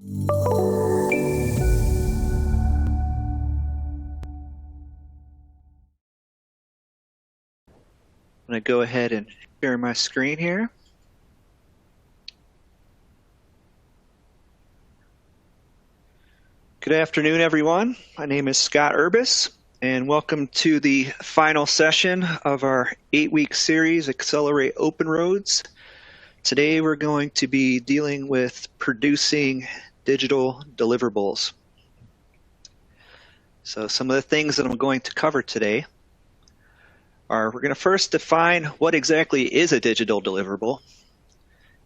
I'm going to go ahead and share my screen here. Good afternoon, everyone. My name is Scott Urbis, and welcome to the final session of our 8-week series, Accelerate Open Roads. Today, we're going to be dealing with producing digital deliverables. So some of the things that I'm going to cover today are we're going to first define what exactly is a digital deliverable,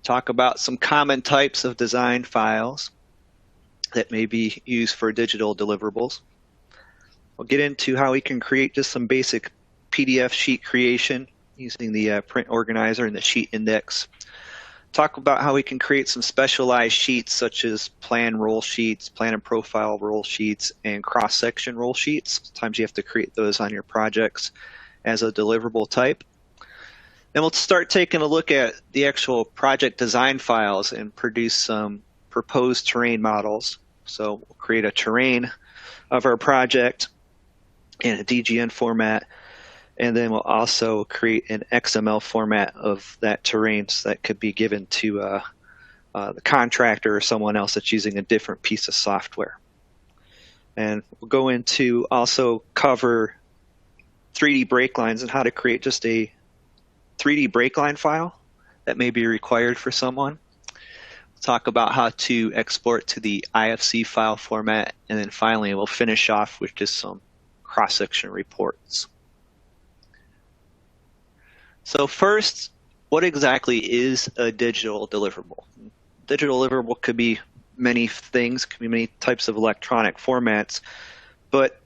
talk about some common types of design files that may be used for digital deliverables. We'll get into how we can create just some basic PDF sheet creation using the print organizer and the sheet index. Talk about how we can create some specialized sheets such as plan roll sheets, plan and profile roll sheets, and cross-section roll sheets. Sometimes you have to create those on your projects as a deliverable type. Then we'll start taking a look at the actual project design files and produce some proposed terrain models. So we'll create a terrain of our project in a DGN format, and then we'll also create an XML format of that terrain so that could be given to the contractor or someone else that's using a different piece of software. And we'll go into also cover 3D break lines and how to create just a 3D break line file that may be required for someone. We'll talk about how to export to the IFC file format, and then finally we'll finish off with just some cross-section reports. So first, what exactly is a digital deliverable? Digital deliverable could be many things, could be many types of electronic formats, but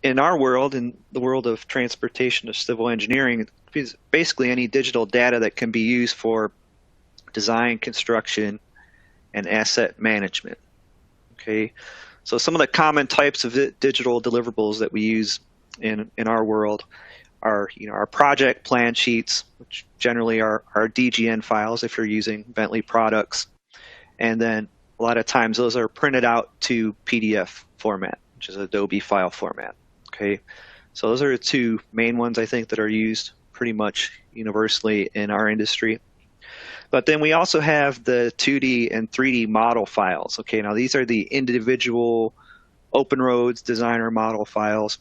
in our world, in the world of transportation or civil engineering, it's basically any digital data that can be used for design, construction, and asset management. Okay, so some of the common types of digital deliverables that we use in our world are, our project plan sheets, which generally are DGN files if you're using Bentley products, and then a lot of times those are printed out to PDF format, which is Adobe file format. Okay, so those are the two main ones I think that are used pretty much universally in our industry. But then we also have the 2D and 3D model files. Okay, now these are the individual open roads designer model files.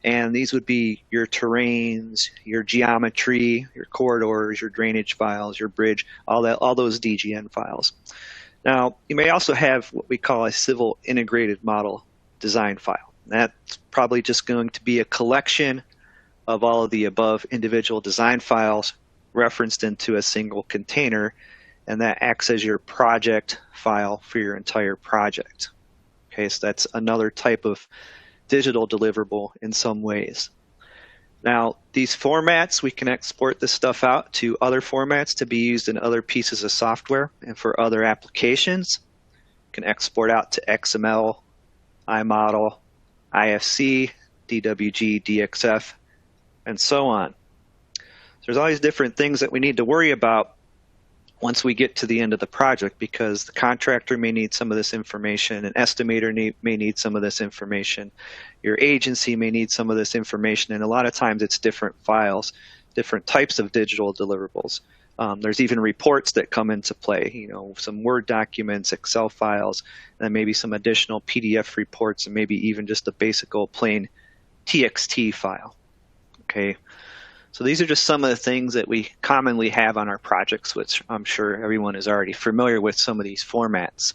And these would be your terrains, your geometry, your corridors, your drainage files, your bridge, all those DGN files. Now, you may also have what we call a civil integrated model design file. That's probably just going to be a collection of all of the above individual design files referenced into a single container, and that acts as your project file for your entire project. Okay, so that's another type of digital deliverable in some ways. Now, these formats, we can export this stuff out to other formats to be used in other pieces of software and for other applications. You can export out to XML, iModel, IFC, DWG, DXF, and so on. There's all these different things that we need to worry about once we get to the end of the project, because the contractor may need some of this information, an estimator may need some of this information, your agency may need some of this information, and a lot of times it's different files, different types of digital deliverables. There's even reports that come into play, some Word documents, Excel files, and then maybe some additional PDF reports, and maybe even just a basic old plain TXT file. Okay. So these are just some of the things that we commonly have on our projects, which I'm sure everyone is already familiar with some of these formats.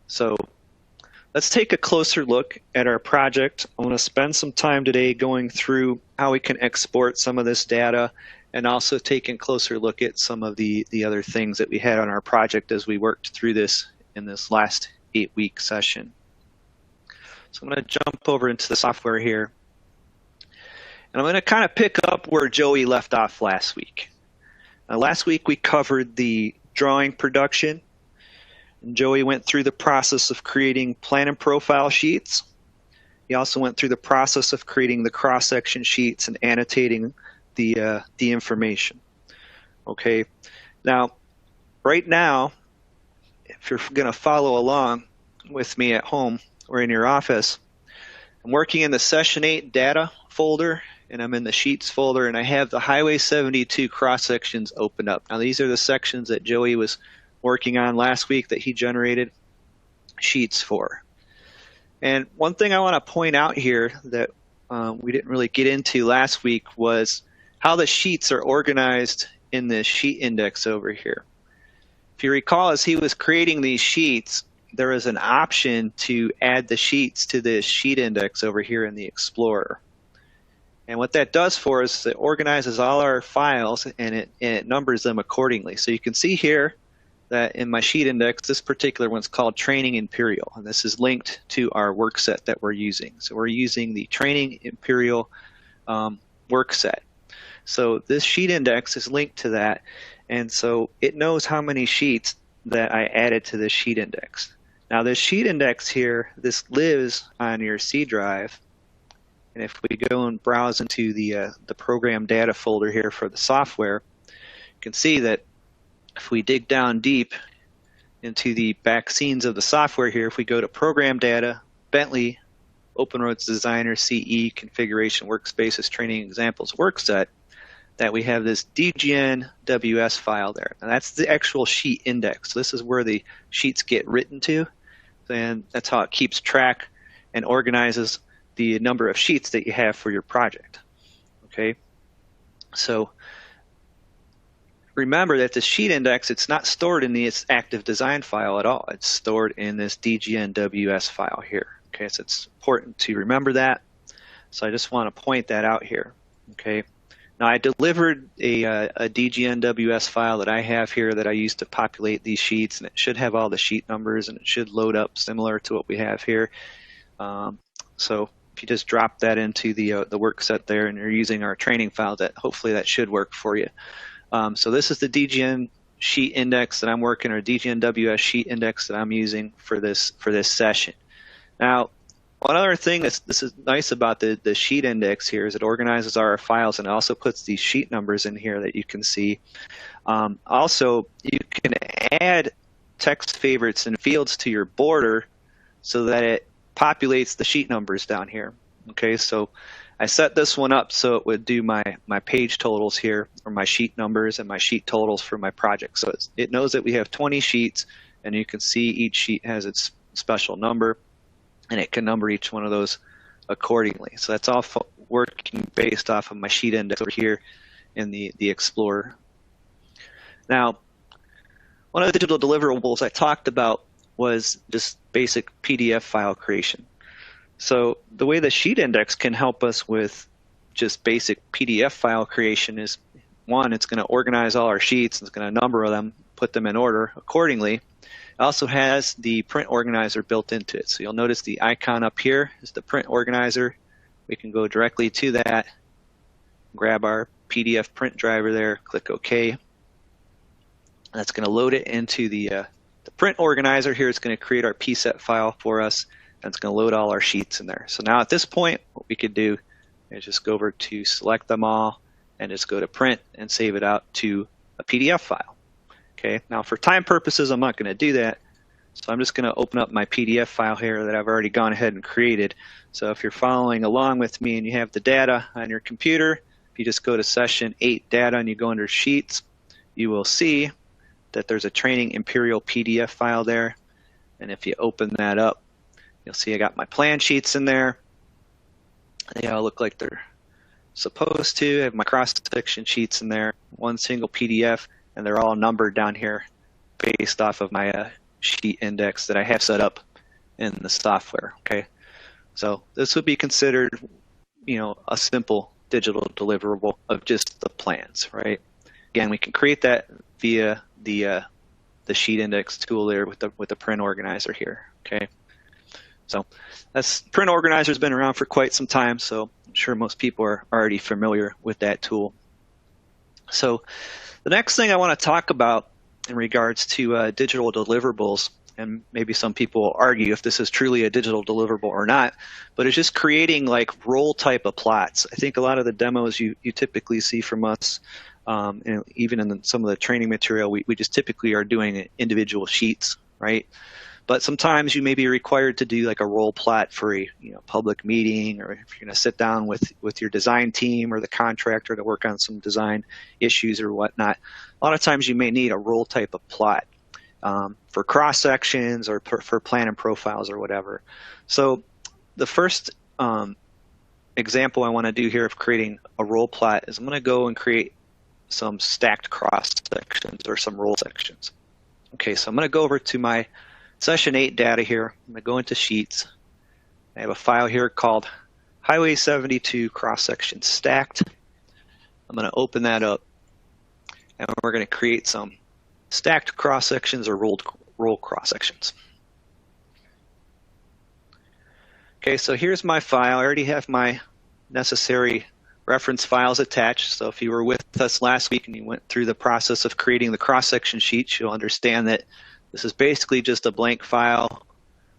So let's take a closer look at our project. I want to spend some time today going through how we can export some of this data, and also taking a closer look at some of the other things that we had on our project as we worked through this in this last 8-week session. So I'm going to jump over into the software here. And I'm going to kind of pick up where Joey left off last week. Last week we covered the drawing production. And Joey went through the process of creating plan and profile sheets. He also went through the process of creating the cross-section sheets and annotating the information. Okay, now, right now, if you're going to follow along with me at home or in your office, I'm working in the Session 8 data folder, and I'm in the Sheets folder, and I have the Highway 72 cross-sections opened up. Now, these are the sections that Joey was working on last week that he generated sheets for. And one thing I want to point out here that we didn't really get into last week was how the sheets are organized in this sheet index over here. If you recall, as he was creating these sheets, there is an option to add the sheets to this sheet index over here in the Explorer. And what that does for us is it organizes all our files and it numbers them accordingly. So you can see here that in my sheet index, this particular one's called Training Imperial, and this is linked to our work set that we're using. So we're using the Training Imperial work set. So this sheet index is linked to that, and so it knows how many sheets that I added to this sheet index. Now this sheet index here, this lives on your C drive, and if we go and browse into the program data folder here for the software, you can see that if we dig down deep into the back scenes of the software here, if we go to Program Data, Bentley, Open Roads Designer, CE, Configuration Workspaces, Training Examples Workset, that we have this DGN WS file there. And that's the actual sheet index. So this is where the sheets get written to, and that's how it keeps track and organizes the number of sheets that you have for your project. Okay, so remember that the sheet index, it's not stored in the active design file at all. It's stored in this DGN WS file here. Okay, so it's important to remember that. So I just want to point that out here. Okay, now I delivered a DGN WS file that I have here that I use to populate these sheets, and it should have all the sheet numbers, and it should load up similar to what we have here. So if you just drop that into the work set there, and you're using our training file, that hopefully that should work for you. So this is the DGN sheet index that I'm working, or DGN WS sheet index that I'm using for this session. Now, one other thing this is nice about the sheet index here is it organizes our files and also puts these sheet numbers in here that you can see. Also, you can add text favorites and fields to your border so that it populates the sheet numbers down here. Okay, so I set this one up so it would do my page totals here, or my sheet numbers and my sheet totals for my project. So it knows that we have 20 sheets, and you can see each sheet has its special number, and it can number each one of those accordingly. So that's all working based off of my sheet index over here in the Explorer. Now, one of the digital deliverables I talked about was just basic PDF file creation. So the way the sheet index can help us with just basic PDF file creation is, one, it's going to organize all our sheets, it's going to number them, put them in order accordingly. It also has the print organizer built into it. So you'll notice the icon up here is the print organizer. We can go directly to that, grab our PDF print driver there, click OK. That's going to load it into the print organizer here. It's going to create our PSET file for us. And it's going to load all our sheets in there. So now at this point, what we could do is just go over to select them all and just go to print and save it out to a PDF file. Okay, now for time purposes, I'm not going to do that. So I'm just going to open up my PDF file here that I've already gone ahead and created. So if you're following along with me and you have the data on your computer, if you just go to Session 8 Data and you go under Sheets, you will see that there's a Training Imperial PDF file there. And if you open that up, you'll see I got my plan sheets in there. They all look like they're supposed to. I have my cross-section sheets in there, one single PDF, and they're all numbered down here based off of my sheet index that I have set up in the software. Okay, so this would be considered, a simple digital deliverable of just the plans, right? Again, we can create that via the sheet index tool there with the print organizer here. Okay. So this print organizer has been around for quite some time, so I'm sure most people are already familiar with that tool. So the next thing I want to talk about in regards to digital deliverables, and maybe some people will argue if this is truly a digital deliverable or not, but it's just creating like role type of plots. I think a lot of the demos you typically see from us, and even in some of the training material, we just typically are doing individual sheets, right? But sometimes you may be required to do like a roll plot for a public meeting, or if you're going to sit down with your design team or the contractor to work on some design issues or whatnot. A lot of times you may need a roll type of plot for cross sections or for plan and profiles or whatever. So the first example I want to do here of creating a roll plot is I'm going to go and create some stacked cross sections or some roll sections. Okay, so I'm going to go over to my Session 8 data here. I'm going to go into Sheets. I have a file here called Highway 72 Cross Section Stacked. I'm going to open that up, and we're going to create some stacked cross sections or roll cross sections. Okay, so here's my file. I already have my necessary reference files attached. So if you were with us last week and you went through the process of creating the cross-section sheets, you'll understand that this is basically just a blank file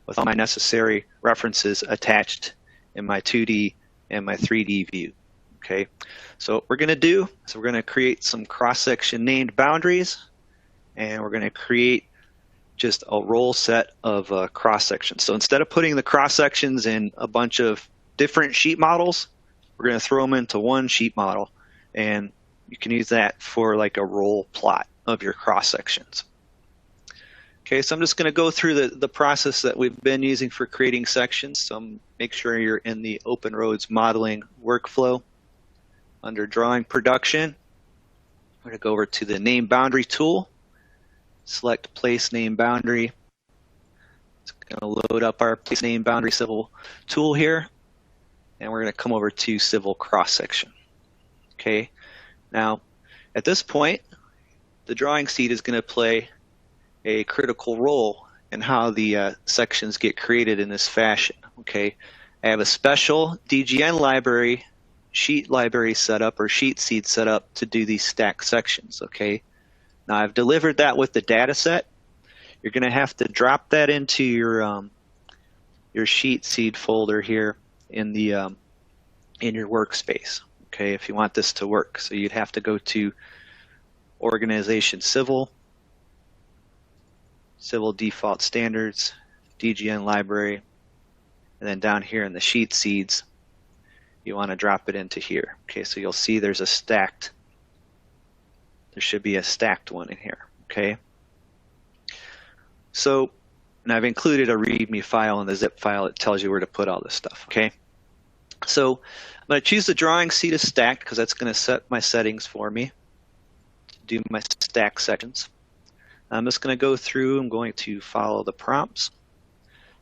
with all my necessary references attached in my 2D and my 3D view. Okay, so what we're going to do is we're going to create some cross-section named boundaries, and we're going to create just a roll set of cross sections. So instead of putting the cross sections in a bunch of different sheet models, we're going to throw them into one sheet model, and you can use that for like a roll plot of your cross sections. Okay, so I'm just going to go through the process that we've been using for creating sections. So make sure you're in the Open Roads modeling workflow. Under Drawing Production, we're going to go over to the Name Boundary tool. Select Place Name Boundary. It's going to load up our Place Name Boundary Civil tool here, and we're going to come over to Civil Cross Section. Okay, now at this point, the drawing seat is going to play a critical role in how the sections get created in this fashion. Okay, I have a special DGN library, sheet library setup or sheet seed setup to do these stacked sections. Okay. Now I've delivered that with the data set. You're going to have to drop that into your sheet seed folder here in the in your workspace. Okay, if you want this to work, so you'd have to go to Organization Civil Default Standards, DGN Library, and then down here in the sheet seeds, you want to drop it into here. Okay, so you'll see there's a stacked. There should be a stacked one in here, okay? So, and I've included a README file in the zip file that tells you where to put all this stuff, okay? So, I'm going to choose the drawing seat as stacked because that's going to set my settings for me to do my stack sections. I'm just going to go through, I'm going to follow the prompts.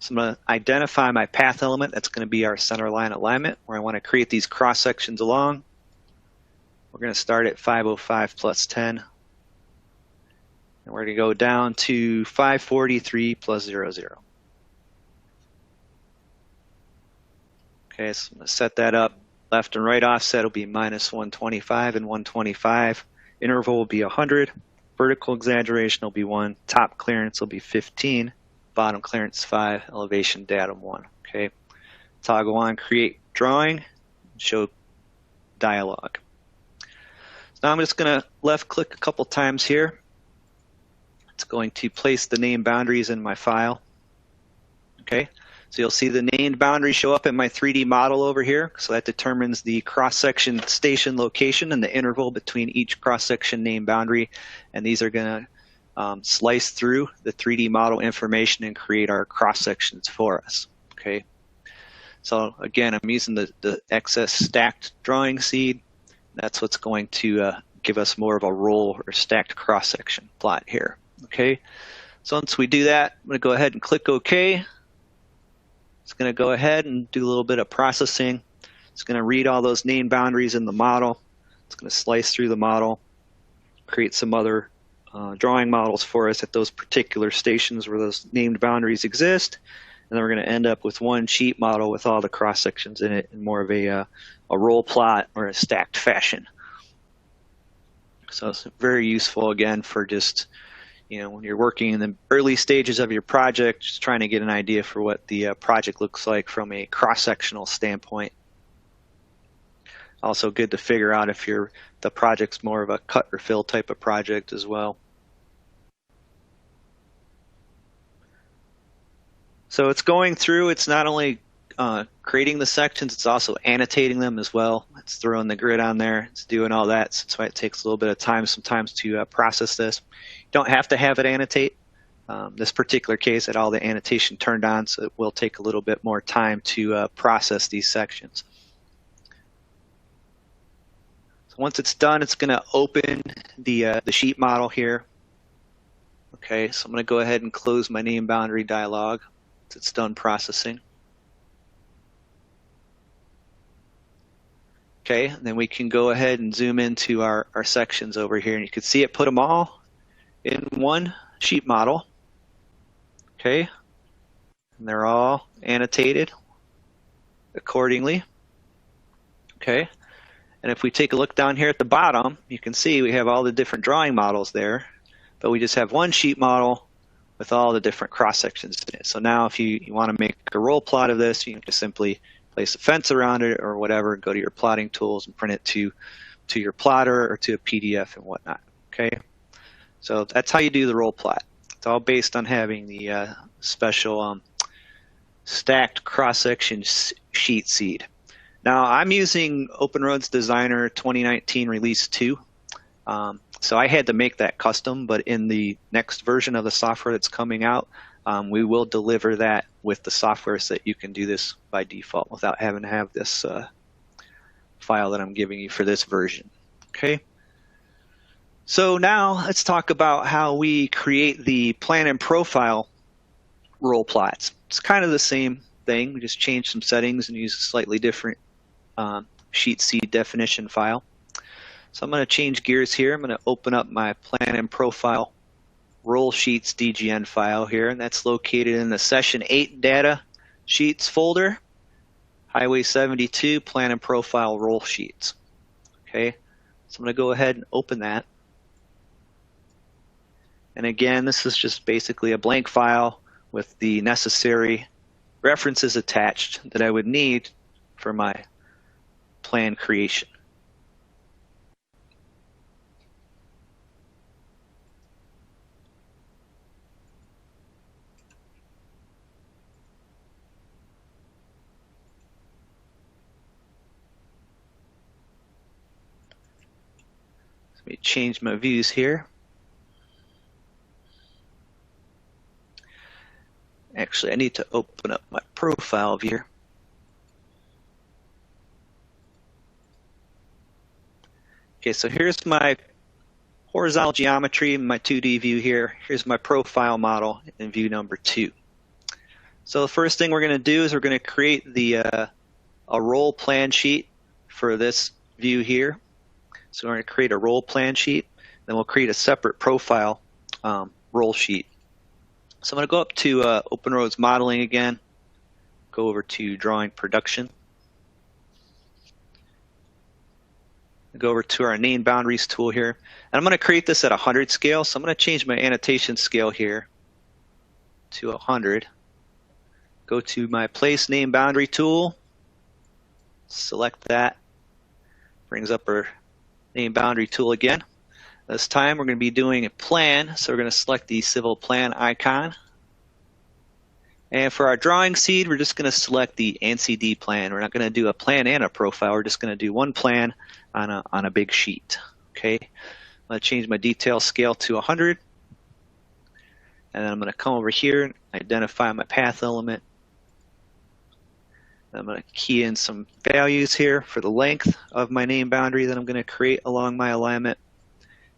So I'm going to identify my path element, that's going to be our center line alignment, where I want to create these cross sections along. We're going to start at 505 plus 10. And we're going to go down to 543 plus 00. Okay, so I'm going to set that up. Left and right offset will be minus 125 and 125. Interval will be 100. Vertical exaggeration will be 1. Top clearance will be 15. Bottom clearance 5. Elevation datum 1. Okay. Toggle on Create Drawing. Show Dialog. Now I'm just going to left click a couple times here. It's going to place the name boundaries in my file. Okay, so you'll see the named boundaries show up in my 3D model over here. So that determines the cross-section station location and the interval between each cross-section name boundary. And these are going to slice through the 3D model information and create our cross-sections for us. Okay, so again, I'm using the excess stacked drawing seed. That's what's going to give us more of a roll or stacked cross-section plot here. Okay, so once we do that, I'm going to go ahead and click OK. It's going to go ahead and do a little bit of processing. It's going to read all those name boundaries in the model. It's going to slice through the model, create some other drawing models for us at those particular stations where those named boundaries exist. And then we're going to end up with one sheet model with all the cross sections in it in more of a roll plot or a stacked fashion. So it's very useful again for just, when you're working in the early stages of your project, just trying to get an idea for what the project looks like from a cross-sectional standpoint. Also good to figure out if the project's more of a cut or fill type of project as well. So it's going through, it's not only creating the sections, it's also annotating them as well. It's throwing the grid on there, it's doing all that. So that's why it takes a little bit of time sometimes to process this. You don't have to have it annotate. This particular case had all the annotation turned on, so it will take a little bit more time to process these sections. So once it's done, it's going to open the sheet model here. Okay, so I'm going to go ahead and close my name boundary dialog. It's done processing. Okay, and then we can go ahead and zoom into our sections over here, and you can see it put them all in one sheet model. Okay, and they're all annotated accordingly. Okay, and if we take a look down here at the bottom, you can see we have all the different drawing models there, but we just have one sheet model with all the different cross sections in it. So now if you want to make a roll plot of this, you can just simply place a fence around it or whatever, go to your plotting tools and print it to your plotter or to a PDF and whatnot. Okay, so that's how you do the roll plot. It's all based on having the special stacked cross-section sheet seed. Now I'm using OpenRoads Designer 2019 Release 2. So I had to make that custom, but in the next version of the software that's coming out, we will deliver that with the software so that you can do this by default without having to have this file that I'm giving you for this version. Okay. So now let's talk about how we create the plan and profile roll plots. It's kind of the same thing. We just change some settings and use a slightly different sheet seed definition file. So I'm going to change gears here. I'm going to open up my plan and profile roll sheets DGN file here, and that's located in the session 8 data sheets folder, Highway 72 plan and profile roll sheets. Okay, so I'm going to go ahead and open that. And again, this is just basically a blank file with the necessary references attached that I would need for my plan creation. Let me change my views here. Actually, I need to open up my profile view. Okay, so here's my horizontal geometry, my 2D view here. Here's my profile model in view number 2. So the first thing we're going to do is we're going to create a roll plan sheet for this view here. So we're going to create a roll plan sheet, then we'll create a separate profile roll sheet. So I'm going to go up to OpenRoads Modeling again, go over to Drawing Production, go over to our Name Boundaries tool here, and I'm going to create this at 100 scale, so I'm going to change my annotation scale here to 100. Go to my Place Name Boundary tool, select that, brings up our Name Boundary tool again. This time we're going to be doing a plan, so we're going to select the civil plan icon. And for our drawing seed, we're just going to select the NCD plan. We're not going to do a plan and a profile. We're just going to do one plan on a big sheet. Okay, I'm going to change my detail scale to 100. And then I'm going to come over here and identify my path element. I'm going to key in some values here for the length of my name boundary that I'm going to create along my alignment,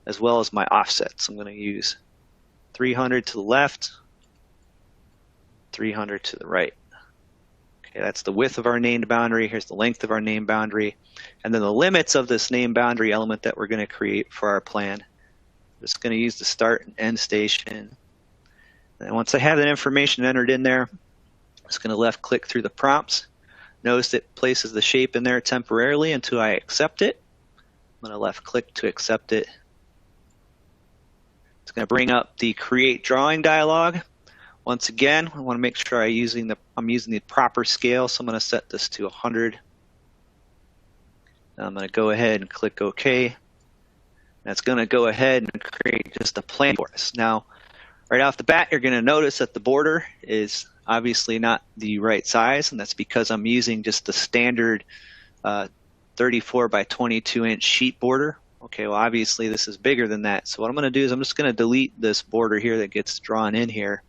as well as my offsets. I'm going to use 300 to the left, 300 to the right. Okay, that's the width of our named boundary. Here's the length of our name boundary. And then the limits of this name boundary element that we're going to create for our plan. I'm just going to use the start and end station. And once I have that information entered in there, I'm just going to left click through the prompts. Notice it places the shape in there temporarily until I accept it. I'm going to left click to accept it. It's going to bring up the Create Drawing dialog. Once again, I want to make sure I'm using the proper scale, so I'm going to set this to 100. Now I'm going to go ahead and click OK. That's going to go ahead and create just a plan for us. Now, right off the bat, you're going to notice that the border is obviously not the right size, and that's because I'm using just the standard 34 by 22 inch sheet border. Okay, well obviously this is bigger than that, so what I'm going to do is I'm just going to delete this border here that gets drawn in here,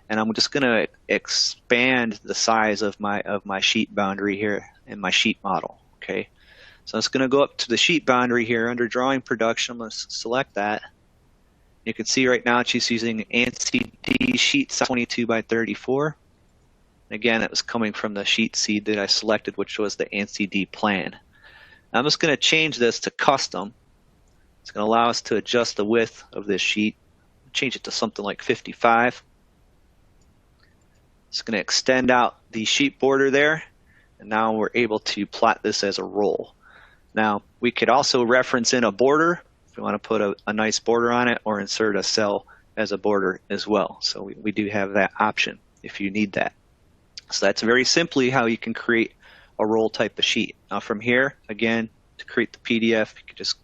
and I'm just going to expand the size of my sheet boundary here in my sheet model. Okay, so it's going to go up to the sheet boundary here under drawing production. I'm going to select that. You can see right now it's just using ANSI D sheet size 22 by 34. Again, it was coming from the sheet seed that I selected, which was the ANSI D plan. I'm just going to change this to custom. It's going to allow us to adjust the width of this sheet. Change it to something like 55. It's going to extend out the sheet border there, and now we're able to plot this as a roll. Now, we could also reference in a border if we want to put a nice border on it, or insert a cell as a border as well. So we do have that option if you need that. So that's very simply how you can create a roll type of sheet. Now from here, again, to create the PDF, you can just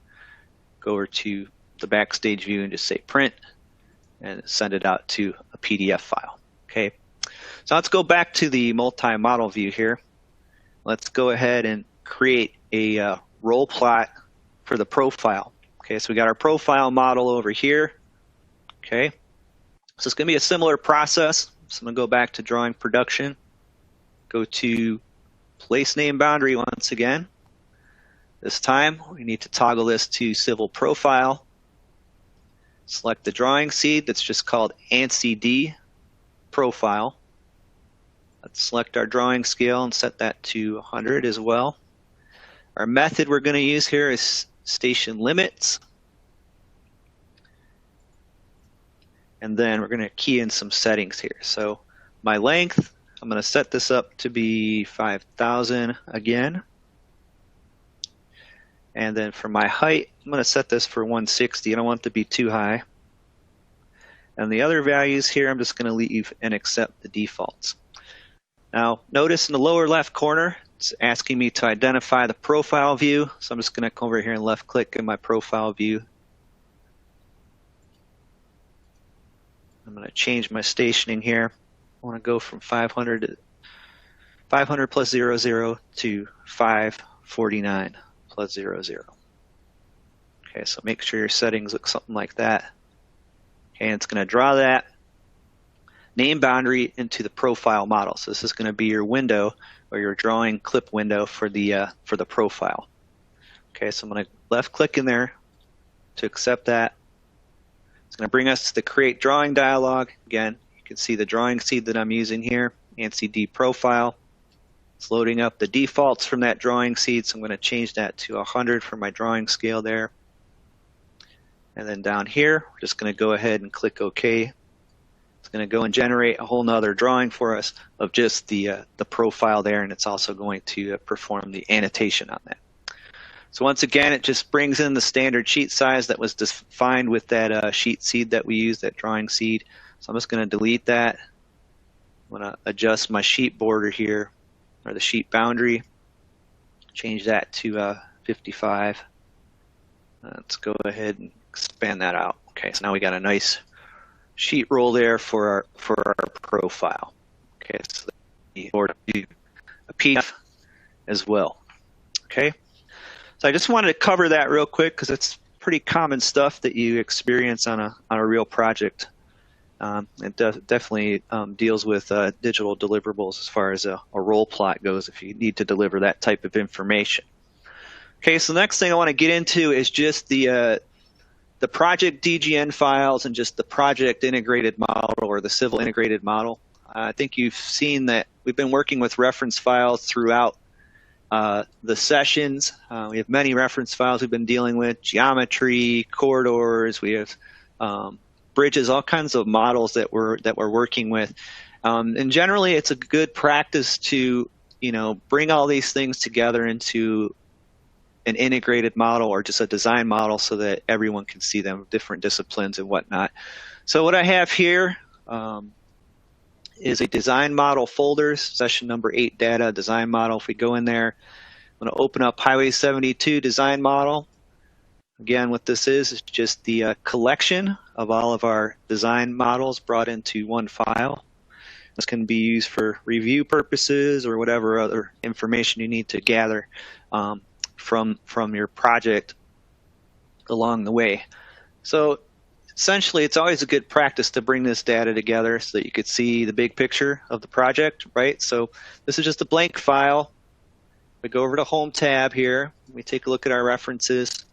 go over to the Backstage view and just say print and send it out to a PDF file. Okay, so let's go back to the multi-model view here. Let's go ahead and create a roll plot for the profile. Okay, so we got our profile model over here. Okay, so it's going to be a similar process. So I'm going to go back to drawing production. Go to place name boundary once again. This time we need to toggle this to civil profile. Select the drawing seed that's just called ANSI D profile. Let's select our drawing scale and set that to 100 as well. Our method we're going to use here is station limits. And then we're going to key in some settings here. So my length, I'm going to set this up to be 5,000 again. And then for my height, I'm going to set this for 160. I don't want it to be too high. And the other values here, I'm just going to leave and accept the defaults. Now, notice in the lower left corner, it's asking me to identify the profile view. So I'm just going to come over here and left click in my profile view. I'm going to change my stationing here. I want to go from 500 plus 00 to 549 plus 00. Okay, so make sure your settings look something like that. Okay, and it's going to draw that name boundary into the profile model. So this is going to be your window or your drawing clip window for the profile. Okay, so I'm going to left click in there to accept that. It's going to bring us to the create drawing dialog. Again, you can see the drawing seed that I'm using here, ANSI D profile. It's loading up the defaults from that drawing seed, so I'm going to change that to 100 for my drawing scale there. And then down here, we're just going to go ahead and click OK. It's going to go and generate a whole nother drawing for us of just the profile there, and it's also going to perform the annotation on that. So once again, it just brings in the standard sheet size that was defined with that sheet seed that we used, that drawing seed. So I'm just going to delete that. I'm going to adjust my sheet border here, or the sheet boundary. Change that to 55. Let's go ahead and expand that out. Okay, so now we got a nice sheet roll there for our profile. Okay, so or a PDF as well. Okay. So I just wanted to cover that real quick because it's pretty common stuff that you experience on a real project. It definitely deals with digital deliverables as far as a roll plot goes if you need to deliver that type of information. Okay, so the next thing I want to get into is just the project DGN files and just the project integrated model or the civil integrated model. I think you've seen that we've been working with reference files throughout the sessions. We have many reference files we've been dealing with, geometry, corridors, we have bridges, all kinds of models that we're working with. And generally it's a good practice to bring all these things together into an integrated model or just a design model so that everyone can see them, different disciplines and whatnot. So what I have here is a design model folders, session number 8 data, design model. If we go in there, I'm going to open up Highway 72 design model. Again, what this is just the collection of all of our design models brought into one file. This can be used for review purposes or whatever other information you need to gather from your project along the way. So essentially, it's always a good practice to bring this data together so that you could see the big picture of the project, right? So this is just a blank file. We go over to Home tab here. We take a look at our references.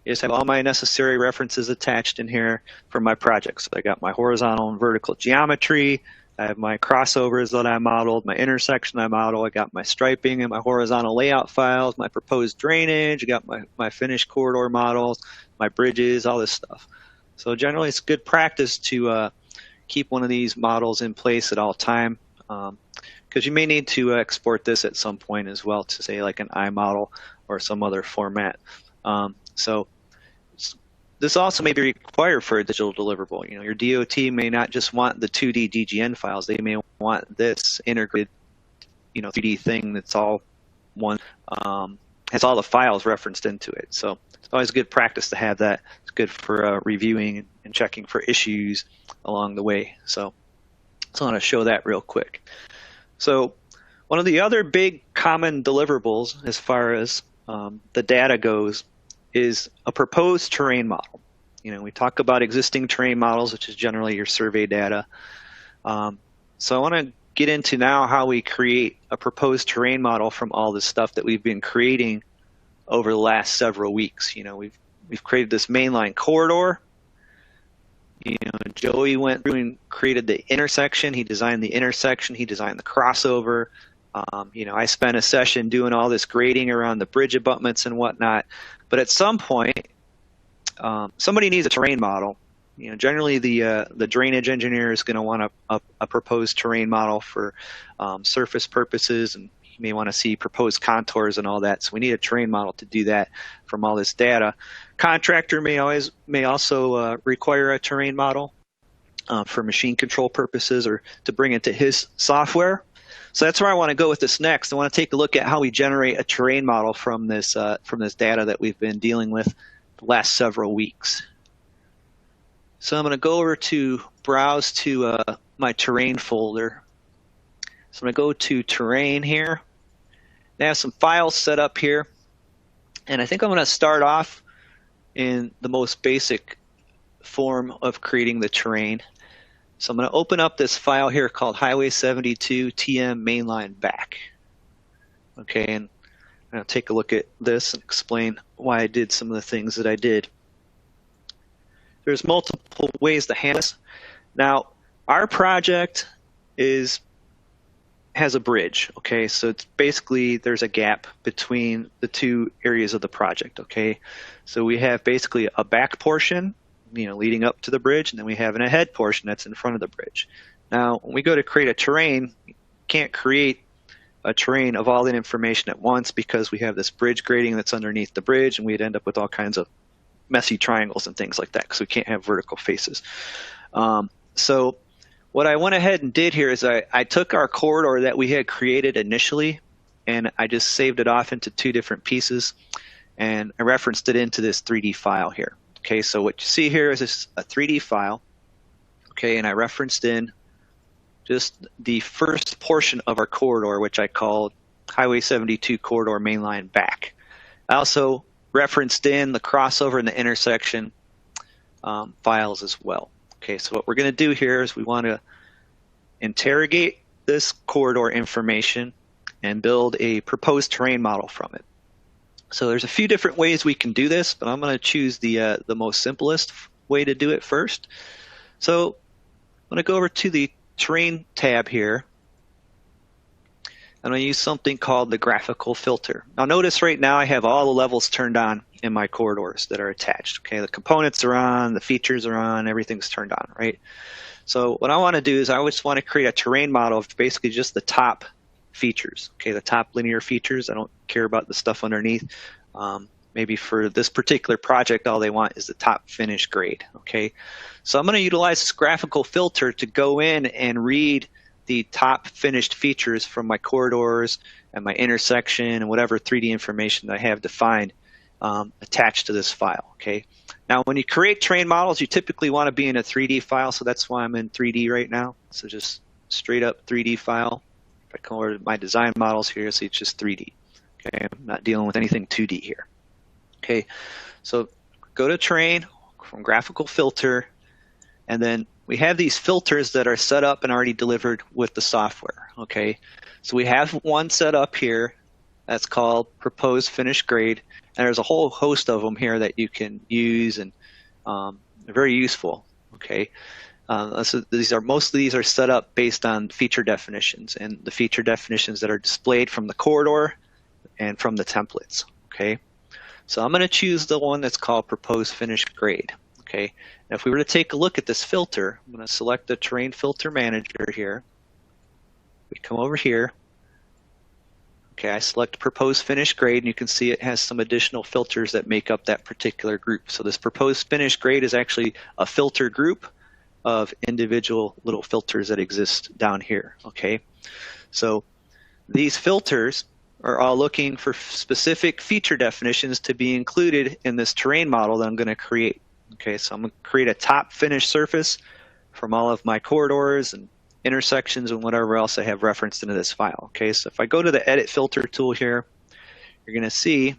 You just have all my necessary references attached in here for my project. So I got my horizontal and vertical geometry. I have my crossovers that I modeled, my intersection I modeled. I got my striping and my horizontal layout files, my proposed drainage. I got my finished corridor models, my bridges, all this stuff. So generally, it's good practice to keep one of these models in place at all time, because you may need to export this at some point as well to say like an iModel or some other format. So this also may be required for a digital deliverable. You know, your DOT may not just want the 2D DGN files; they may want this integrated, 3D thing that's all one, has all the files referenced into it. So it's always good practice to have that. It's good for reviewing and checking for issues along the way. So I want to show that real quick. So one of the other big common deliverables as far as the data goes is a proposed terrain model. We talk about existing terrain models, which is generally your survey data. So I want to get into now how we create a proposed terrain model from all this stuff that we've been creating over the last several weeks. We've created this mainline corridor. Joey went through and created the intersection. He designed the intersection. He designed the crossover. I spent a session doing all this grading around the bridge abutments and whatnot. But at some point, somebody needs a terrain model. Generally the drainage engineer is going to want a proposed terrain model for surface purposes, and you may want to see proposed contours and all that. So we need a terrain model to do that from all this data. Contractor may also require a terrain model for machine control purposes or to bring into his software. So that's where I want to go with this next. I want to take a look at how we generate a terrain model from this data that we've been dealing with the last several weeks. So I'm going to go over to browse to my terrain folder. So I'm going to go to terrain here. I have some files set up here, and I think I'm going to start off in the most basic form of creating the terrain. So I'm going to open up this file here called Highway 72 TM Mainline Back. Okay, and I'm going to take a look at this and explain why I did some of the things that I did. There's multiple ways to handle this. Now, our project has a bridge, okay? So it's basically there's a gap between the two areas of the project, okay? So we have basically a back portion, leading up to the bridge, and then we have an ahead portion that's in front of the bridge. Now, when we go to create a terrain, you can't create a terrain of all that information at once because we have this bridge grading that's underneath the bridge, and we'd end up with all kinds of messy triangles and things like that because we can't have vertical faces. So what I went ahead and did here is I took our corridor that we had created initially, and I just saved it off into two different pieces, and I referenced it into this 3D file here. Okay, so what you see here is a 3D file, okay, and I referenced in just the first portion of our corridor, which I called Highway 72 Corridor Mainline Back. I also referenced in the crossover and the intersection files as well. Okay, so what we're going to do here is we want to interrogate this corridor information and build a proposed terrain model from it. So there's a few different ways we can do this, but I'm going to choose the most simplest way to do it first. So I'm going to go over to the terrain tab here. I'm going to use something called the graphical filter. Now notice right now I have all the levels turned on in my corridors that are attached. Okay, the components are on, the features are on, everything's turned on, right? So what I want to do is I just want to create a terrain model of basically just the top features, okay, the top linear features. I don't care about the stuff underneath. Maybe for this particular project, all they want is the top finished grade, okay? So I'm going to utilize this graphical filter to go in and read the top finished features from my corridors and my intersection and whatever 3D information that I have defined attached to this file, okay? Now, when you create terrain models, you typically want to be in a 3D file, so that's why I'm in 3D right now. So just straight up 3D file. If I come over to my design models here, see it's just 3D. Okay, I'm not dealing with anything 2D here. Okay, so go to terrain from graphical filter, and then we have these filters that are set up and already delivered with the software. Okay, so we have one set up here that's called proposed finished grade, and there's a whole host of them here that you can use, and they're very useful. Okay, so most of these are set up based on feature definitions, and the feature definitions that are displayed from the corridor and from the templates. Okay, so I'm going to choose the one that's called proposed finished grade. Okay, now if we were to take a look at this filter, I'm going to select the terrain filter manager here. We come over here. Okay, I select proposed finished grade, and you can see it has some additional filters that make up that particular group. So this proposed finished grade is actually a filter group of individual little filters that exist down here. Okay, so these filters are all looking for specific feature definitions to be included in this terrain model that I'm going to create. Okay, so I'm going to create a top finished surface from all of my corridors and intersections and whatever else I have referenced into this file. Okay, so if I go to the edit filter tool here, you're going to see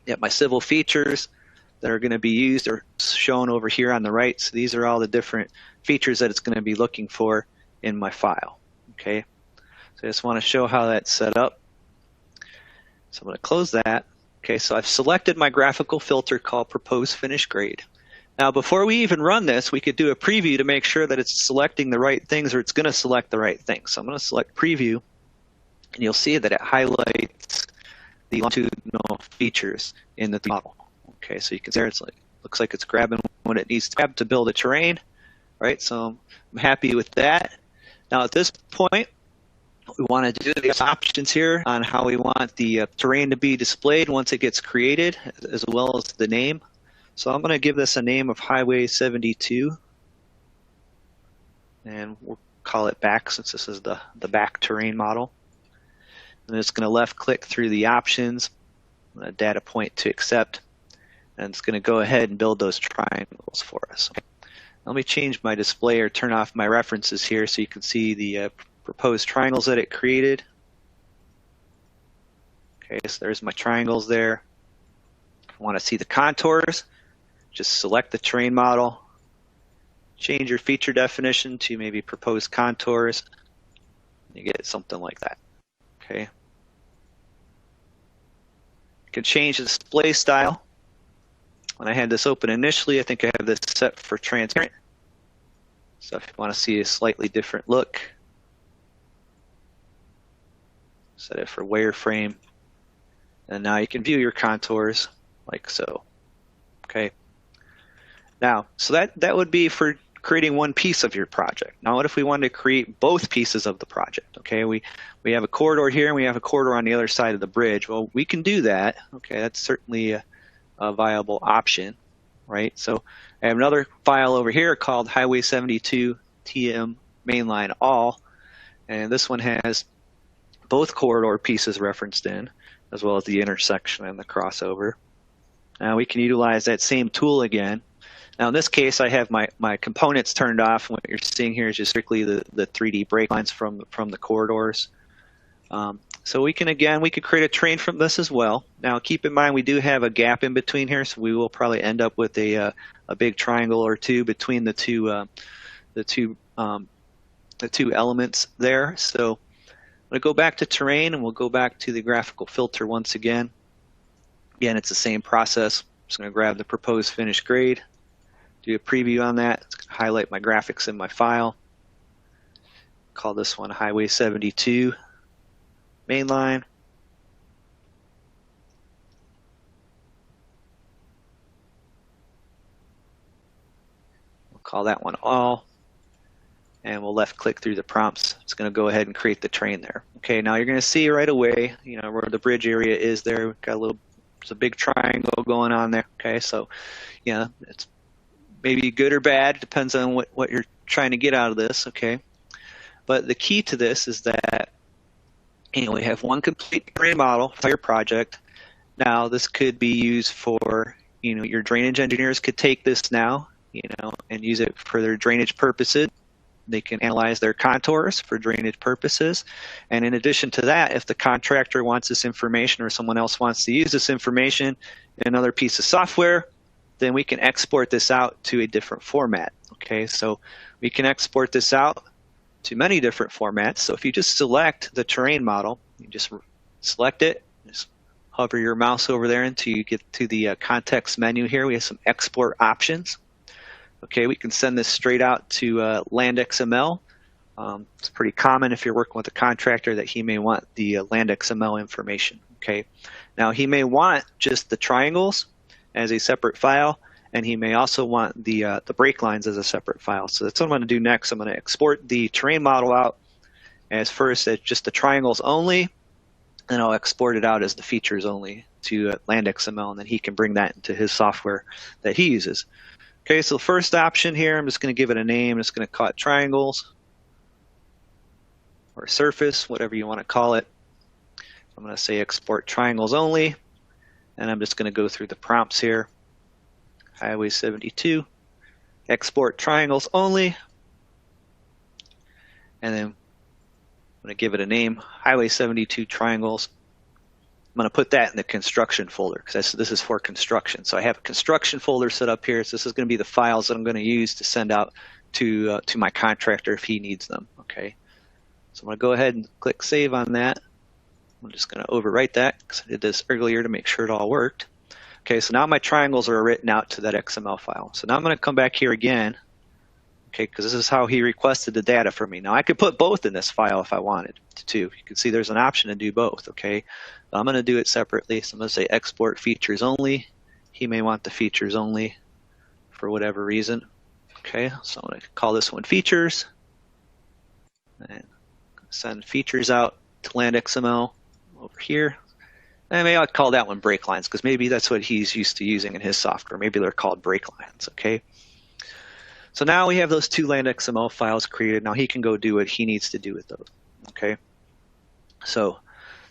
that my civil features that are going to be used are shown over here on the right. So these are all the different features that it's going to be looking for in my file. Okay, so I just want to show how that's set up. So I'm going to close that. Okay, so I've selected my graphical filter called proposed finished grade. Now, before we even run this, we could do a preview to make sure that it's selecting the right things, or it's going to select the right things. So I'm going to select preview, and you'll see that it highlights the longitudinal features in the model. Okay, so you can see it's like, looks like it's grabbing what it needs to grab to build a terrain, right? So I'm happy with that. Now at this point, we want to do these options here on how we want the terrain to be displayed once it gets created, as well as the name. So I'm going to give this a name of Highway 72, and we'll call it back since this is the back terrain model. And it's going to left click through the options, a data point to accept, and it's going to go ahead and build those triangles for us. Let me change my display or turn off my references here so you can see the proposed triangles that it created. Okay, so there's my triangles there. If I want to see the contours, just select the terrain model, change your feature definition to maybe proposed contours, you get something like that. Okay. You can change the display style. When I had this open initially, I think I have this set for transparent. So if you want to see a slightly different look, set it for wireframe, and now you can view your contours like so. Okay. Now, so that would be for creating one piece of your project. Now, what if we wanted to create both pieces of the project? Okay, we have a corridor here and we have a corridor on the other side of the bridge. Well, we can do that. Okay, that's certainly a viable option, right? So I have another file over here called Highway 72 TM Mainline All, and this one has both corridor pieces referenced in, as well as the intersection and the crossover. Now we can utilize that same tool again. Now in this case, I have my components turned off. What you're seeing here is just strictly the 3D break lines from the corridors. So we could create a terrain from this as well. Now keep in mind we do have a gap in between here, so we will probably end up with a big triangle or two between the two elements there. So I'm going to go back to terrain, and we'll go back to the graphical filter once again. Again, it's the same process. I'm just going to grab the proposed finished grade, do a preview on that. It's going to highlight my graphics in my file. Call this one Highway 72 Mainline. We'll call that one All. And we'll left click through the prompts. It's going to go ahead and create the terrain there. Okay, now you're going to see right away, where the bridge area is there. We've got there's a big triangle going on there. Okay, so it's maybe good or bad, depends on what you're trying to get out of this. Okay, but the key to this is that we have one complete terrain model for your project. Now this could be used for your drainage engineers could take this now and use it for their drainage purposes. They can analyze their contours for drainage purposes. And in addition to that, if the contractor wants this information or someone else wants to use this information in another piece of software, then we can export this out to a different format. Okay, so we can export this out to many different formats. So if you just select the terrain model, you just select it, just hover your mouse over there until you get to the context menu here. We have some export options. Okay, we can send this straight out to land XML. It's pretty common if you're working with a contractor that he may want the land XML information. Okay, now he may want just the triangles as a separate file, and he may also want the break lines as a separate file. So that's what I'm going to do next. I'm going to export the terrain model out as first as just the triangles only, and I'll export it out as the features only to land XML, and then he can bring that into his software that he uses. Okay, so the first option here, I'm just going to give it a name. I'm just going to call it triangles or surface, whatever you want to call it. I'm going to say export triangles only, and I'm just going to go through the prompts here. Highway 72, export triangles only, and then I'm going to give it a name, Highway 72 triangles. I'm going to put that in the construction folder because this is for construction. So I have a construction folder set up here. So this is going to be the files that I'm going to use to send out to my contractor if he needs them. Okay. So I'm going to go ahead and click save on that. I'm just going to overwrite that because I did this earlier to make sure it all worked. Okay, so now my triangles are written out to that XML file. So now I'm going to come back here again, okay, because this is how he requested the data from me. Now I could put both in this file if I wanted to. You can see there's an option to do both, okay? But I'm going to do it separately. So I'm going to say export features only. He may want the features only for whatever reason. Okay, so I'm going to call this one features. And send features out to land XML over here. And maybe I'll call that one break lines because maybe that's what he's used to using in his software. Maybe they're called break lines, okay? So now we have those two land XML files created. Now he can go do what he needs to do with those, okay? So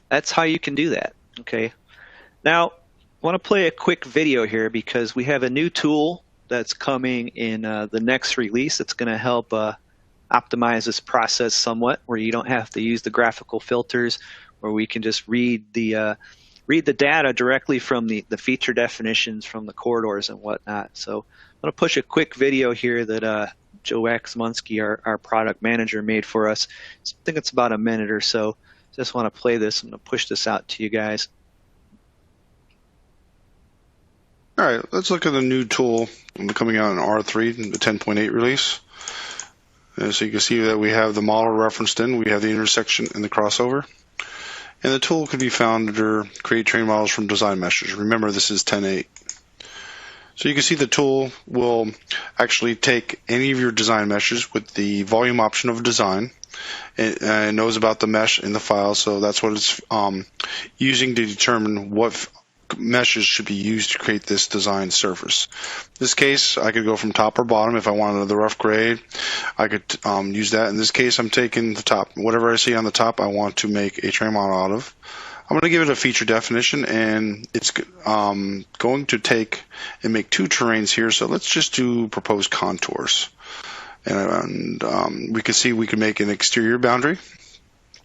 that's how you can do that, okay? Now, I want to play a quick video here because we have a new tool that's coming in the next release. It's going to help optimize this process somewhat where you don't have to use the graphical filters, where we can just read the data directly from the feature definitions from the corridors and whatnot. So I'm going to push a quick video here that Joe Waxmunski, our product manager, made for us. I think it's about a minute or so. Just want to play this. I'm going to push this out to you guys. All right, let's look at the new tool coming out in R3, the 10.8 release. So you can see that we have the model referenced in, we have the intersection and the crossover. And the tool can be found under Create Terrain Models from Design Meshes. Remember, this is 10.8. So you can see the tool will actually take any of your design meshes with the volume option of design. It knows about the mesh in the file, so that's what it's using to determine what meshes should be used to create this design surface. In this case, I could go from top or bottom. If I wanted the rough grade, I could use that. In this case, I'm taking the top. Whatever I see on the top, I want to make a terrain model out of. I'm going to give it a feature definition, and it's going to take and make two terrains here. So let's just do proposed contours. And we can see we can make an exterior boundary,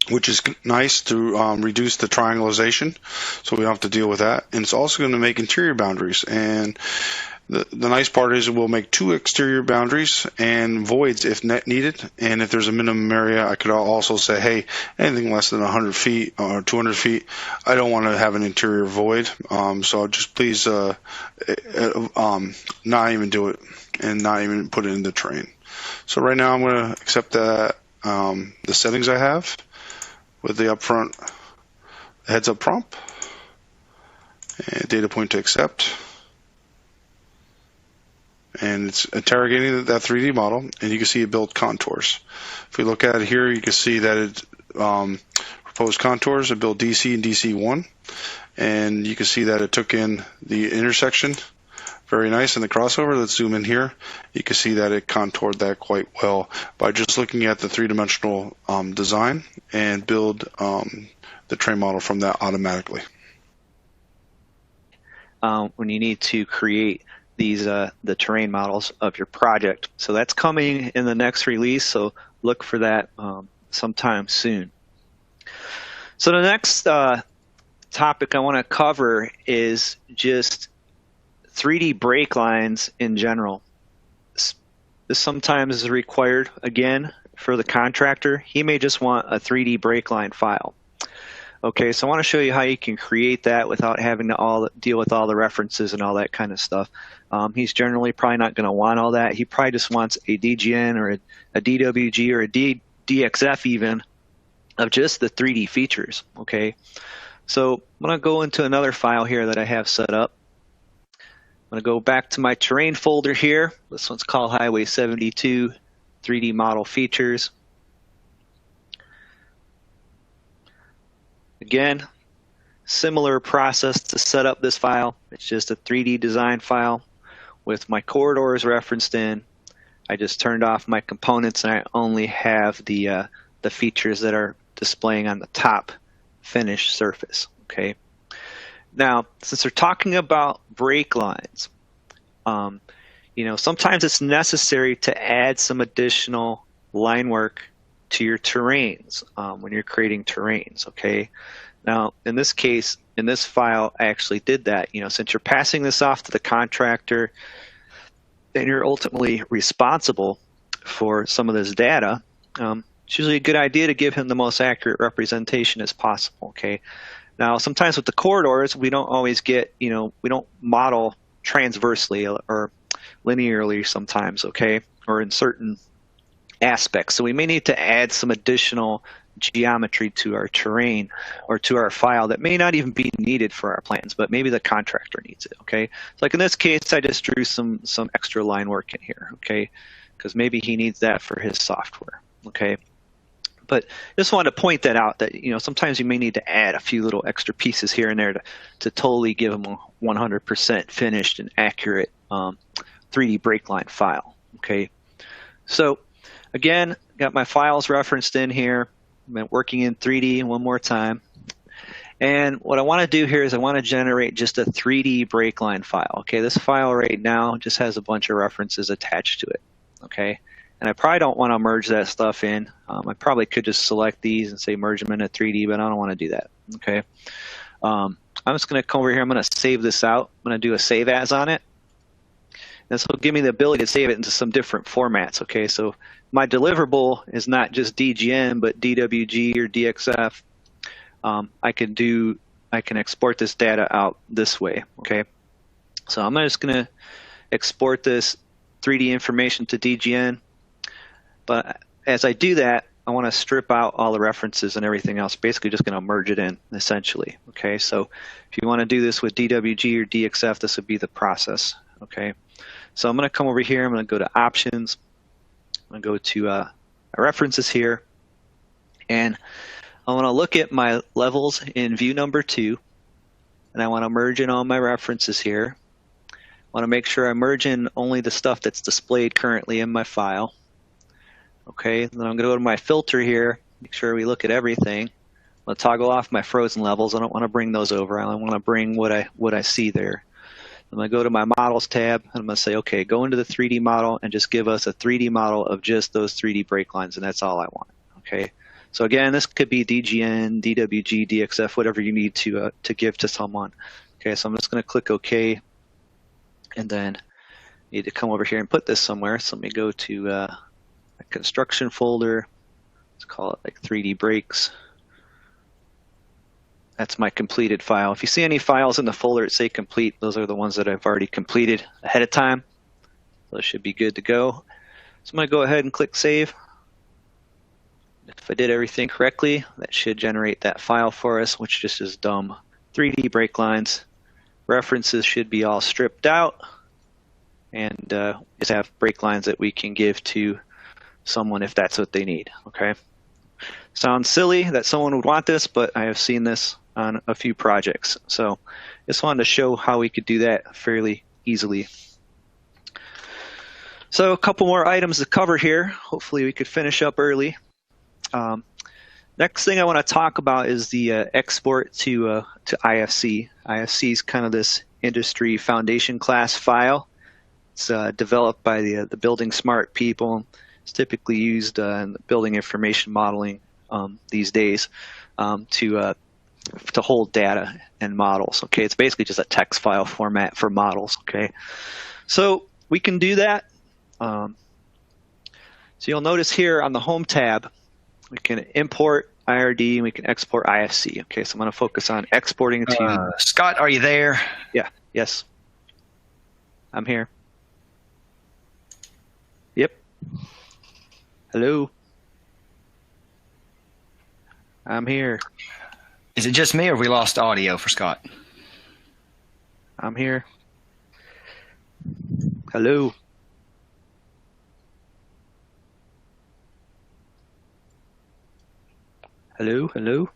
which is nice to reduce the triangulation, so we don't have to deal with that. And it's also going to make interior boundaries. And the nice part is it will make two exterior boundaries and voids if needed. And if there's a minimum area, I could also say, hey, anything less than 100 feet or 200 feet, I don't want to have an interior void. So just please not even do it and not even put it in the terrain. So right now I'm going to accept that the settings I have with the upfront heads up prompt and data point to accept, and it's interrogating that 3D model, and you can see it built contours. If we look at it here, you can see that it proposed contours. It built DC and DC1, and you can see that it took in the intersection. Very nice. In the crossover, let's zoom in here. You can see that it contoured that quite well by just looking at the three-dimensional design and build the terrain model from that automatically. When you need to create these the terrain models of your project. So that's coming in the next release, so look for that sometime soon. So the next topic I want to cover is just 3D break lines in general. This sometimes is required, again, for the contractor. He may just want a 3D break line file. Okay, so I want to show you how you can create that without having to deal with all the references and all that kind of stuff. He's generally probably not going to want all that. He probably just wants a DGN or a DWG or a DXF even of just the 3D features. Okay, so I'm going to go into another file here that I have set up. I'm going to go back to my terrain folder here. This one's called Highway 72 3D Model Features. Again, similar process to set up this file. It's just a 3D design file with my corridors referenced in. I just turned off my components and I only have the features that are displaying on the top finished surface. Okay. Now, since we're talking about break lines, sometimes it's necessary to add some additional line work to your terrains when you're creating terrains. Okay. Now, in this case, in this file, I actually did that. Since you're passing this off to the contractor, and you're ultimately responsible for some of this data, it's usually a good idea to give him the most accurate representation as possible. Okay. Now, sometimes with the corridors, we don't always get, we don't model transversely or linearly sometimes, okay, or in certain aspects. So we may need to add some additional geometry to our terrain or to our file that may not even be needed for our plans, but maybe the contractor needs it, okay? So like in this case, I just drew some extra line work in here, okay, because maybe he needs that for his software, okay? But just wanted to point that out that, sometimes you may need to add a few little extra pieces here and there to totally give them a 100% finished and accurate 3D break line file, okay? So again, got my files referenced in here. I've been working in 3D one more time. And what I want to do here is I want to generate just a 3D break line file, okay? This file right now just has a bunch of references attached to it, okay? And I probably don't want to merge that stuff in. I probably could just select these and say merge them into 3D, but I don't want to do that, okay? I'm just going to come over here. I'm going to save this out. I'm going to do a save as on it. This will give me the ability to save it into some different formats, okay? So my deliverable is not just DGN, but DWG or DXF. I can export this data out this way, okay? So I'm just going to export this 3D information to DGN. But as I do that, I want to strip out all the references and everything else, basically just going to merge it in, essentially. Okay, so if you want to do this with DWG or DXF, this would be the process. Okay, so I'm going to come over here, I'm going to go to Options, I'm going to go to my References here, and I want to look at my levels in view number 2, and I want to merge in all my references here. I want to make sure I merge in only the stuff that's displayed currently in my file. Okay, then I'm going to go to my filter here, make sure we look at everything. I'm going to toggle off my frozen levels. I don't want to bring those over. I want to bring what I see there. I'm going to go to my Models tab, and I'm going to say, okay, go into the 3D model and just give us a 3D model of just those 3D break lines, and that's all I want. Okay, so again, this could be DGN, DWG, DXF, whatever you need to give to someone. Okay, so I'm just going to click OK, and then I need to come over here and put this somewhere. So let me go to construction folder. Let's call it like 3D breaks. That's my completed file. If you see any files in the folder that say complete, those are the ones that I've already completed ahead of time. Those should be good to go. So I'm going to go ahead and click save. If I did everything correctly, that should generate that file for us, which just is dumb 3D break lines. References should be all stripped out, and just have break lines that we can give to someone if that's what they need. Okay, sounds silly that someone would want this, but I have seen this on a few projects, so just wanted to show how we could do that fairly easily. So a couple more items to cover here. Hopefully we could finish up early. Next thing I want to talk about is the export to IFC. IFC is kind of this industry foundation class file It's developed by the building smart people. It's typically used in building information modeling these days to hold data and models. Okay, it's basically just a text file format for models. Okay, so we can do that. So you'll notice here on the Home tab, we can import IRD and we can export IFC. Okay, so I'm going to focus on exporting to. Scott, are you there? Yeah. Yes. I'm here. Yep. Hello. I'm here. Is it just me, or have we lost audio for Scott? I'm here. Hello. Hello. Hello.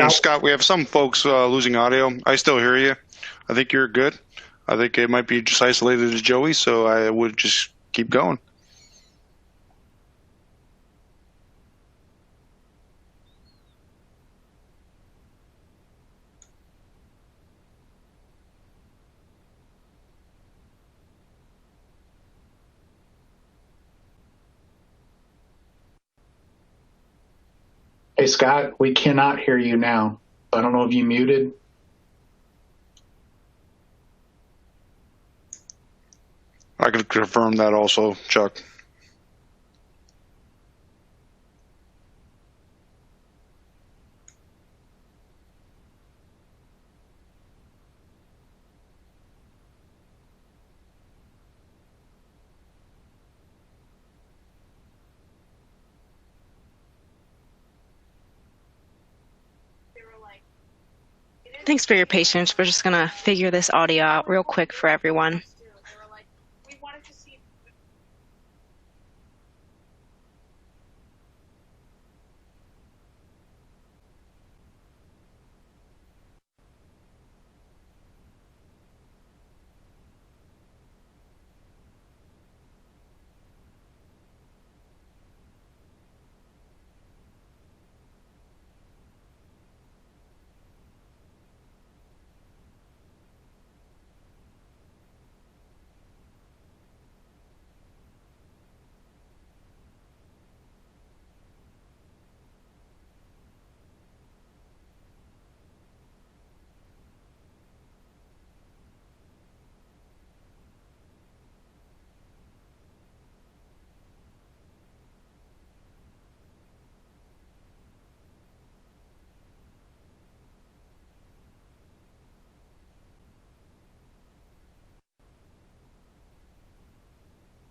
Scott, we have some folks losing audio. I still hear you. I think you're good. I think it might be just isolated to Joey, so I would just keep going. Hey, Scott, we cannot hear you now. I don't know if you muted. I could confirm that also, Chuck. Thanks for your patience. We're just going to figure this audio out real quick for everyone.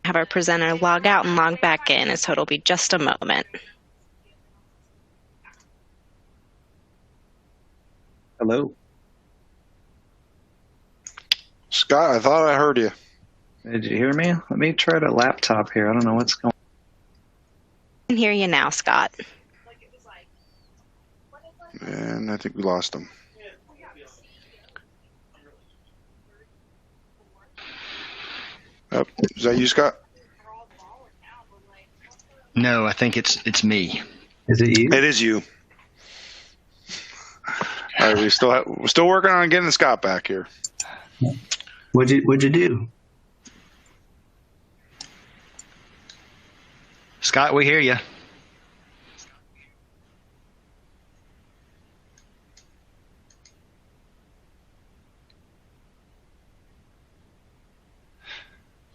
Have our presenter log out and log back in, so it'll be just a moment. Hello. Scott, I thought I heard you. Did you hear me? Let me try the laptop here. I don't know what's going on. I can hear you now, Scott. And I think we lost him. Oh, is that you, Scott? No, I think it's me. Is it you? It is you. All right, we're still working on getting Scott back here. What'd you do? Scott, we hear you.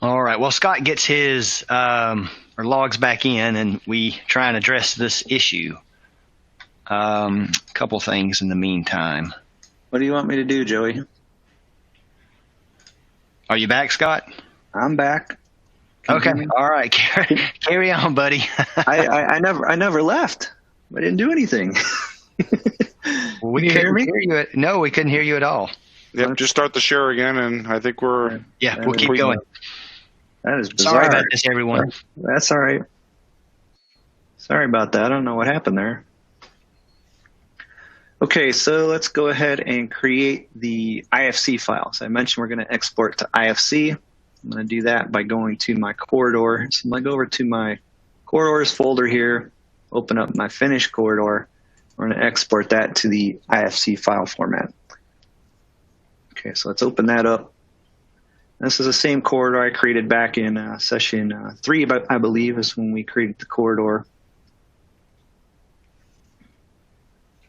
All right. Well, Scott gets his or logs back in, and we try and address this issue. A couple things in the meantime. What do you want me to do, Joey? Are you back, Scott? I'm back. Can you Okay. hear me? All right. Carry on, buddy. I never left. I didn't do anything. We Can you hear me? No, we couldn't hear you at all. Yep, just start the share again, and I think we're... Yeah, we'll keep going. That is bizarre. Sorry about this, everyone. That's all right. Sorry about that. I don't know what happened there. Okay, so let's go ahead and create the IFC file. So I mentioned we're going to export to IFC. I'm going to do that by going to my corridor. So I'm going to go over to my corridors folder here, open up my finished corridor, We're going to export that to the IFC file format. Okay, so let's open that up. This is the same corridor I created back in session 3, I believe, is when we created the corridor.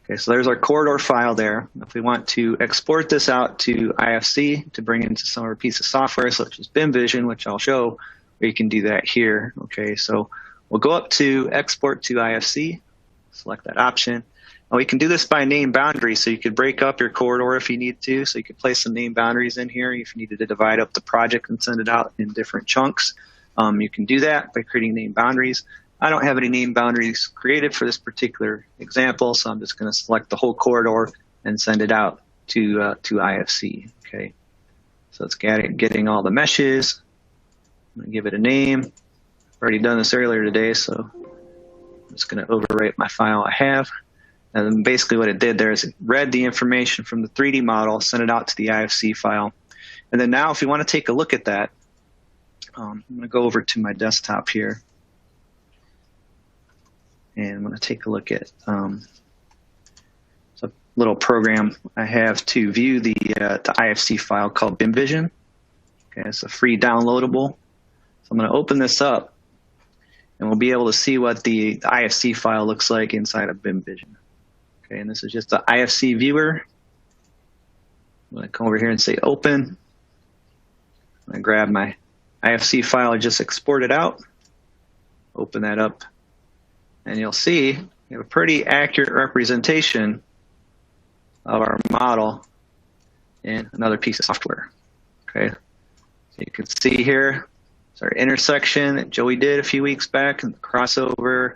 Okay, so there's our corridor file there. If we want to export this out to IFC to bring into some other piece of software, such as BIMvision, which I'll show, we can do that here. Okay, so we'll go up to Export to IFC, select that option. And we can do this by name boundary, so you could break up your corridor if you need to. So you could place some name boundaries in here if you needed to divide up the project and send it out in different chunks. You can do that by creating name boundaries. I don't have any name boundaries created for this particular example, so I'm just going to select the whole corridor and send it out to IFC. Okay, so it's getting all the meshes. I'm going to give it a name. I've already done this earlier today, so I'm just going to overwrite my file I have. And then basically what it did there is it read the information from the 3D model, sent it out to the IFC file. And then now if you want to take a look at that, I'm going to go over to my desktop here. And I'm going to take a look at it's a little program I have to view the IFC file called BIMvision. Okay, it's a free downloadable. So I'm going to open this up, and we'll be able to see what the IFC file looks like inside of BIMvision. Okay, and this is just the IFC viewer. I'm going to come over here and say open. I'm going to grab my IFC file I just exported out, open that up, and you'll see we have a pretty accurate representation of our model in another piece of software. Okay, so you can see here, it's our intersection that Joey did a few weeks back, and the crossover.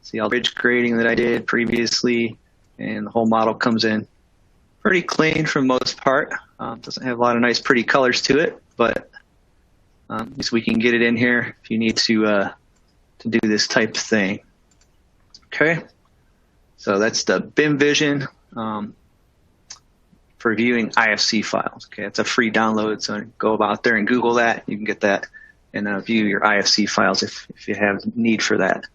See all the bridge grading that I did previously, and the whole model comes in pretty clean for the most part. Doesn't have a lot of nice, pretty colors to it, but at least we can get it in here if you need to do this type of thing. Okay, so that's the BIMvision for viewing IFC files. Okay, it's a free download, so go about there and Google that. You can get that and view your IFC files if you have need for that.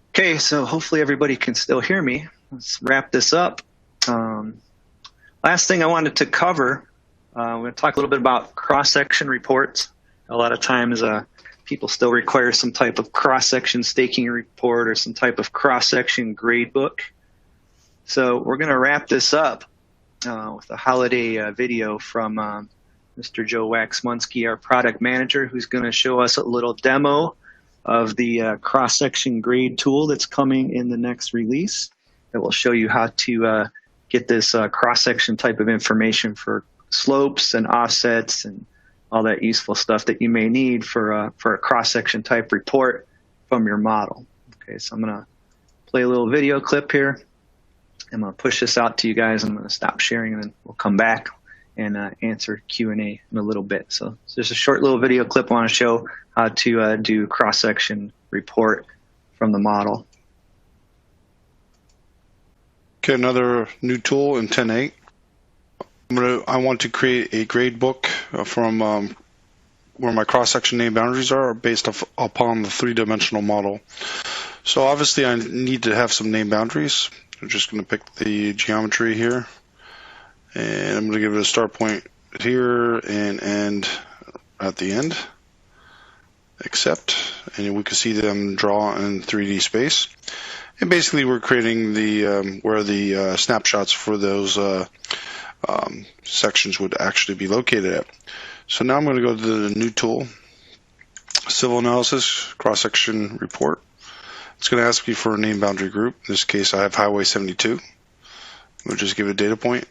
Okay, so hopefully everybody can still hear me. Let's wrap this up. Last thing I wanted to cover, we're going to talk a little bit about cross-section reports. A lot of times people still require some type of cross-section staking report or some type of cross-section grade book. So we're going to wrap this up with a holiday video from Mr. Joe Waxmunski, our product manager, who's going to show us a little demo of the cross-section grade tool that's coming in the next release. That will show you how to get this cross-section type of information for slopes and offsets and all that useful stuff that you may need for a cross-section type report from your model. Okay, so I'm going to play a little video clip here. I'm going to push this out to you guys. I'm going to stop sharing, and then we'll come back and answer Q&A in a little bit. So it's just a short little video clip I want to show how to do cross-section report from the model. Okay, another new tool in 10.8. I want to create a grade book from where my cross-section name boundaries are based upon the three-dimensional model. So obviously I need to have some name boundaries. I'm just going to pick the geometry here, and I'm going to give it a start point here and end at the end. Accept, and we can see them draw in 3D space. And basically we're creating the where the snapshots for those sections would actually be located at. So now I'm going to go to the new tool, Civil Analysis, Cross-Section Report. It's going to ask me for a name boundary group. In this case, I have Highway 72. We'll just give it a data point.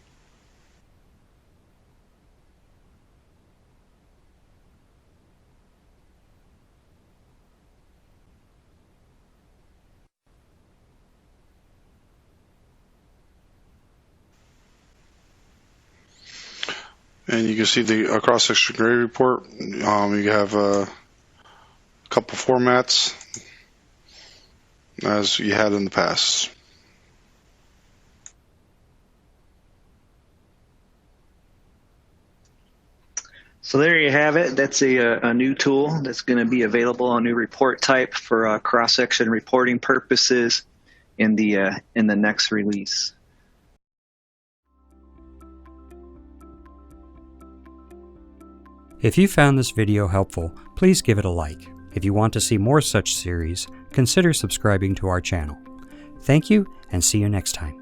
And you can see the cross-section grade report. You have a couple formats as you had in the past. So there you have it. That's a new tool that's going to be available, a new report type for cross-section reporting purposes. in the next release. If you found this video helpful, please give it a like. If you want to see more such series, consider subscribing to our channel. Thank you, and see you next time.